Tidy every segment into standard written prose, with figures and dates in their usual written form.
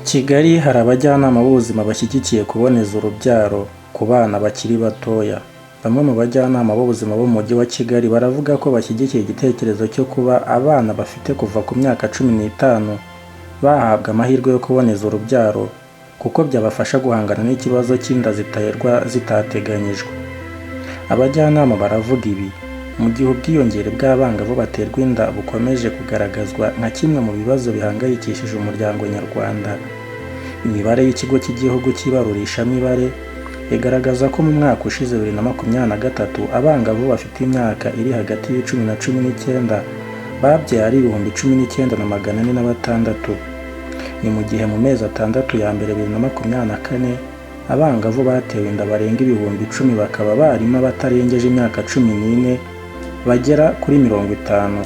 Kigali hari abajyanama b'ubuzima bashyigikiye kuboneza urubyaro ku bana bakiri batoya. Bamwe mu bajyanama b'ubuzima bo mu mujyi wa Kigali baravuga ko bashyigikiye igitekerezo cyo kuba abana bafite kuva ku myaka 15 bahabwa amahirwe yo kuboneza urubyaro kuko byabafasha guhangana n'ikibazo cy'inda ziterwa zitateganyijwe. Abajyanama baravuga ibi mu gihe ubwiyongere bw'abangavu baterwa inda bukomeje kugaragazwa nka kimwe mu bibazo bihangayikishije umuryango nyarwanda. Imibare y'ikigo cy'igihugu cy'ibarurishamibare igaragaza ko mu mwaka ushize 2023 abangavu bafite imyaka iri hagati y'10 na 19 babyaye ari 19,406. Ni mu gihe mu mezi atandatu ya mbere 2024 abangavu batewe inda barenga 10,000 bakaba barimo abatarengeje imyaka 14 bagera kuri 50.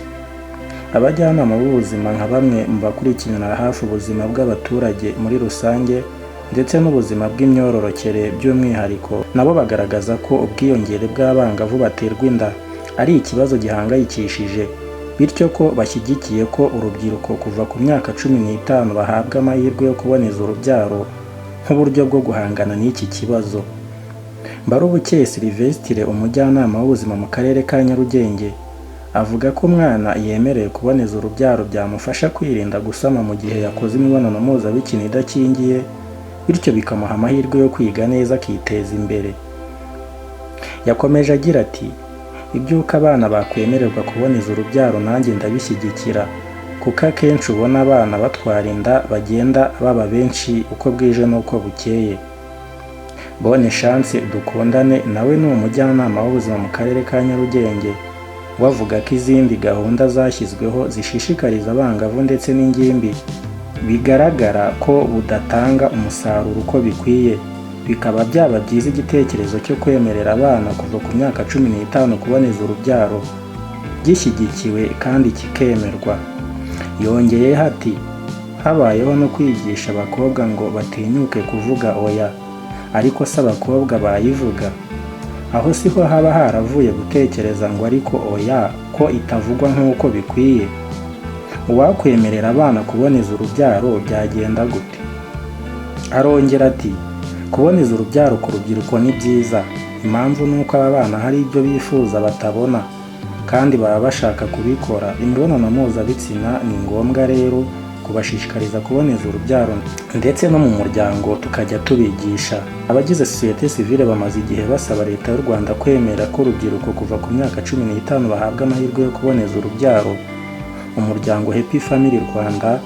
Abajyanama b'ubuzima nka bamwe mu bakurikiranira hafi ubuzima bw'abaturage muri rusange ndetse n'ubuzima bw'imyororokere by'umwihariko nabo bagaragaza ko ubwiyongere bw'abangavu baterwa inda ari ikibazo gihangayikishije, bityo ko bashyigikiye ko urubyiruko kuva ku myaka 15 bahabwa amahirwe yo kuboneza urubyaro nk'uburyo bwo guhangana n'iki kibazo. Mbarubukeye Sylvestre, umujyanama w'ubuzima mu karere ka Nyarugenge, avuga ko umwana yemerewe kuboneza urubyaro byamufasha kwirinda gusama mu gihe yakoze imibonano mpuzabitsina idakingiye, bityo bikamuha amahirwe yo kwiga neza akiteza imbere. Yakomeje agira ati, ibyuko abana bakwemererwa kuboneza urubyaro nanjye ndabishyigikira kuko akenshi ubona abana batwara inda bagenda baba benshi uko bwije n'uko bukeye. Bonne Chance Dukundane nawe ni umujyanama w'ubuzima mu karere ka Nyarugenge, wavuga ko izindi gahunda zashyizweho zishishikariza abangavu ndetse n'ingimbi bigaragara ko budatanga umusaruro uko bikwiye, bikaba byaba byiza igitekerezo cyo kwemerera abana kuva ku myaka 15 kuboneza urubyaro gishyigikiwe kandi kikemerwa. Yongeyeho ati, habayeho no kwigisha abakobwa ngo batinyuke kuvuga oya, ariko se abakobwa bayivuga? Aho siho haba haravuye gutekereza ngo ariko oya ko itavugwa nk'uko bikwiye. Uwakwemerera abana kuboneza urubyaro byagenda gute? Arongera ati, kuboneza urubyaro ku rubyiruko ni byiza, impamvu nuko aba bana hari ibyo bifuza batabona kandi baba bashaka kubikora. Imibonano mpuzabitsina ni ngombwa rero kubashishikariza kuboneza urubyaro ndetse no mu muryango tukajya tubigisha. Abagize sosiyete sivile bamaze igihe basaba leta y'u Rwanda kwemera ko urubyiruko kuva ku myaka 15 bahabwa amahirwe yo kuboneza urubyaro. Umuryango Happy Family Rwanda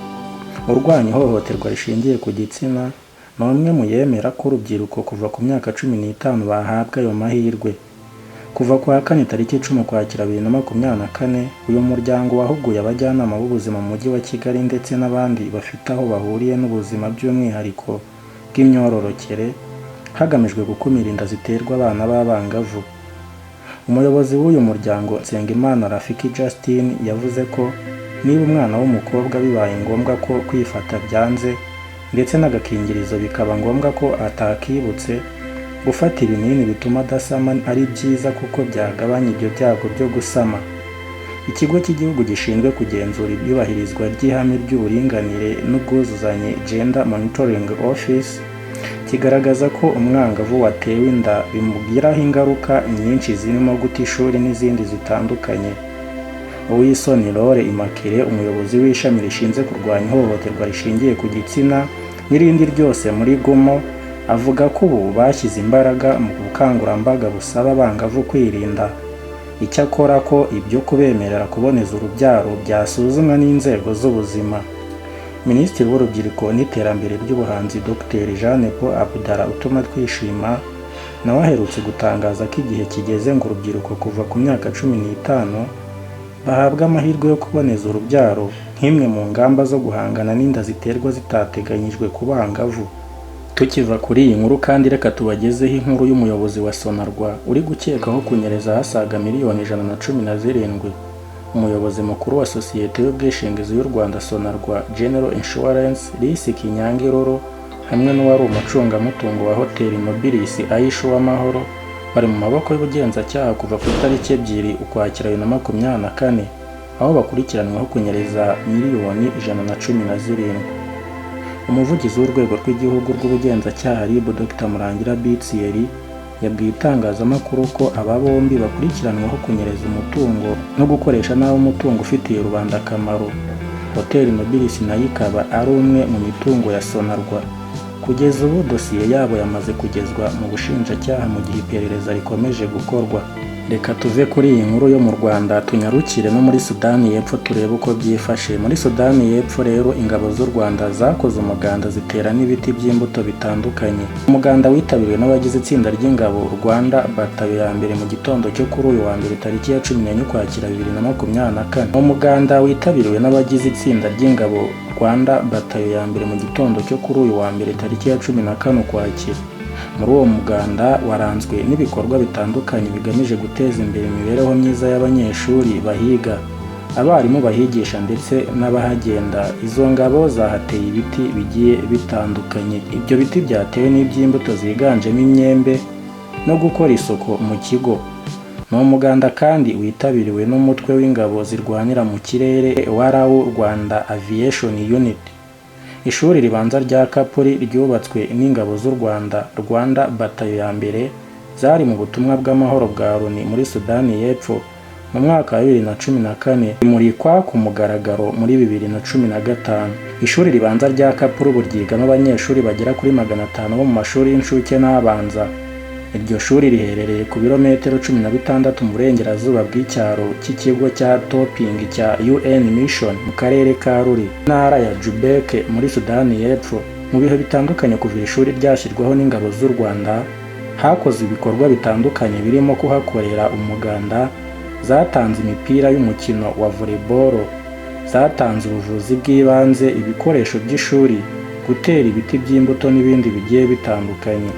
urwanya ihohoterwa rishingiye ku gitsina ni umwe mu yemera ko urubyiruko kuva ku myaka 15 bahabwa ayo mahirwe. Kuva ku wa 4 tariki 10 Ukwakira 2024 uyu muryango wahuguye abajyanama b'ubuzima mu mujyi wa Kigali ndetse n'abandi bafite aho bahuriye n'ubuzima by'umwihariko bw'imyororokere hagamijwe gukumira inda ziterwa abana b'abangavu. Umuyobozi w'uyu muryango Nsengimana Rafiki Justin yavuze ko niba umwana w'umukobwa bibaye ngombwa ko kwifata byanze ndetse n'agakingirizo bikaba ngombwa ko atakibutse, gufata ibinini bituma adasama ari byiza kuko byagabanya ibyo byago byo gusama. Ikigo cy'igihugu gishinzwe kugenzura ibyubahirizwa ry'ihame ry'uburinganire n'ubwuzuzanye Gender Monitoring Office kigaragaza ko umwangavu watewe inda bimugiraho ingaruka nyinshi zirimo guta ishuri n'izindi zitandukanye. Uwisoni Lore Immaculée, umuyobozi w'ishami rishinzwe kurwanya ihohoterwa rishingiye ku gitsina n'irindi ryose muri Gumo, avuga ko ubu bashyize imbaraga mu bukangurambaga busaba abangavu kwirinda. Icyakora ko ibyo kubemerera kuboneza urubyaro byasuzumwa n'inzego z'ubuzima. Minisitiri w'Urubyiruko n'Iterambere ry'Ubuhanzi Dr Jeanne Paul Abdallah utuma twishima nawe aherutse gutangaza ko igihe kigeze ngo urubyiruko kuva ku myaka 15 bahabwa amahirwe yo kuboneza urubyaro nk'imwe mu ngamba zo guhangana n'inda ziterwa zitateganyijwe ku bangavu. Tukiva kuri iyi nkuru kandi reka tubagezeho inkuru y'umuyobozi wa Sonarwa uri gukekaho kunyereza hasaga miliyoni 117. Umuyobozi mukuru wa sosiyete y'ubwishingizi y'u Rwanda Sonarwa General Insurance Lisi Kinyangiroro hamwe n'uwari umucungamutungo wa hoteli Mobilis Aisha Uwamahoro bari mu maboko y'ubugenzacyaha kuva ku itariki 2 Ukwakira 2024 aho bakurikiranweho kunyereza miliyoni 117. umuvugizi w'urwego rw'igihugu rw'ubugenzacyaha RIB Dr Murangira Thierry yabwiye itangazamakuru ko aba bombi bakurikiranweho kunyereza umutungo no gukoresha nabi umutungo ufitiye rubanda akamaro. Hoteli Nobilis nayo ikaba ari umwe mu mitungo ya Sonarwa. Kugeza ubu dosiye yabo yamaze kugezwa mu bushinjacyaha mu gihe iperereza rikomeje gukorwa. Reka tuve kuri iyi nkuru yo mu Rwanda tunyarukire no muri Sudani y'Epfo turebe uko byifashe. Muri Sudani y'Epfo rero ingabo z'u Rwanda zakoze umuganda zitera n'ibiti by'imbuto bitandukanye. Umuganda witabiriwe n'abagize itsinda ry'ingabo Rwanda Batayo ya mbere mu gitondo cyo kuri uyu wa mbere tariki ya 14 Ukwakira 2024. Umuganda witabiriwe n'abagize itsinda ry'ingabo Rwanda Batayo ya mbere mu gitondo cyo kuri uyu wa mbere tariki ya 14 Ukwakira. Muri uwo muganda waranzwe n'ibikorwa bitandukanye bigamije guteza imbere imibereho myiza y'abanyeshuri bahiga, abarimu bahigisha ndetse n'abahagenda. Izo ngabo zahateye ibiti bigiye bitandukanye. Ibyo biti byatewe n'iby'imbuto ziganjemo imyembe no gukora isuku mu kigo. Ni umuganda kandi witabiriwe n'umutwe w'ingabo zirwanira mu kirere wa RAU Rwanda Aviation Unit. Ishuri ribanza rya Kapuri ryubatswe n'ingabo z'u Rwanda Rwanda Batayo ya mbere zari mu butumwa bw'amahoro bwa Loni muri Sudani y'Epfo mu mwaka wa 2014 rimurikwa ku mugaragaro muri 2015. Ishuri ribanza rya Kapuri ubu ryigamo abanyeshuri bagera kuri 500 bo mu mashuri y'incuke n'abanza. Iryo shuri riherereye ku birometero 16 mu burengerazuba bw'icyaro cy'ikigo cya Topping cya UN Mission mu karere ka Ruri, intara ya Jubek muri Sudani y'Epfo. Mu bihe bitandukanye kuva ishuri ryashyirwaho n'ingabo z'u Rwanda, hakozwe ibikorwa bitandukanye birimo kuhakorera umuganda, zatanze imipira y'umukino wa volleyball, zatanze ubuvuzi bw'ibanze, ibikoresho by'ishuri, gutera ibiti by'imbuto n'ibindi bigiye bitandukanye.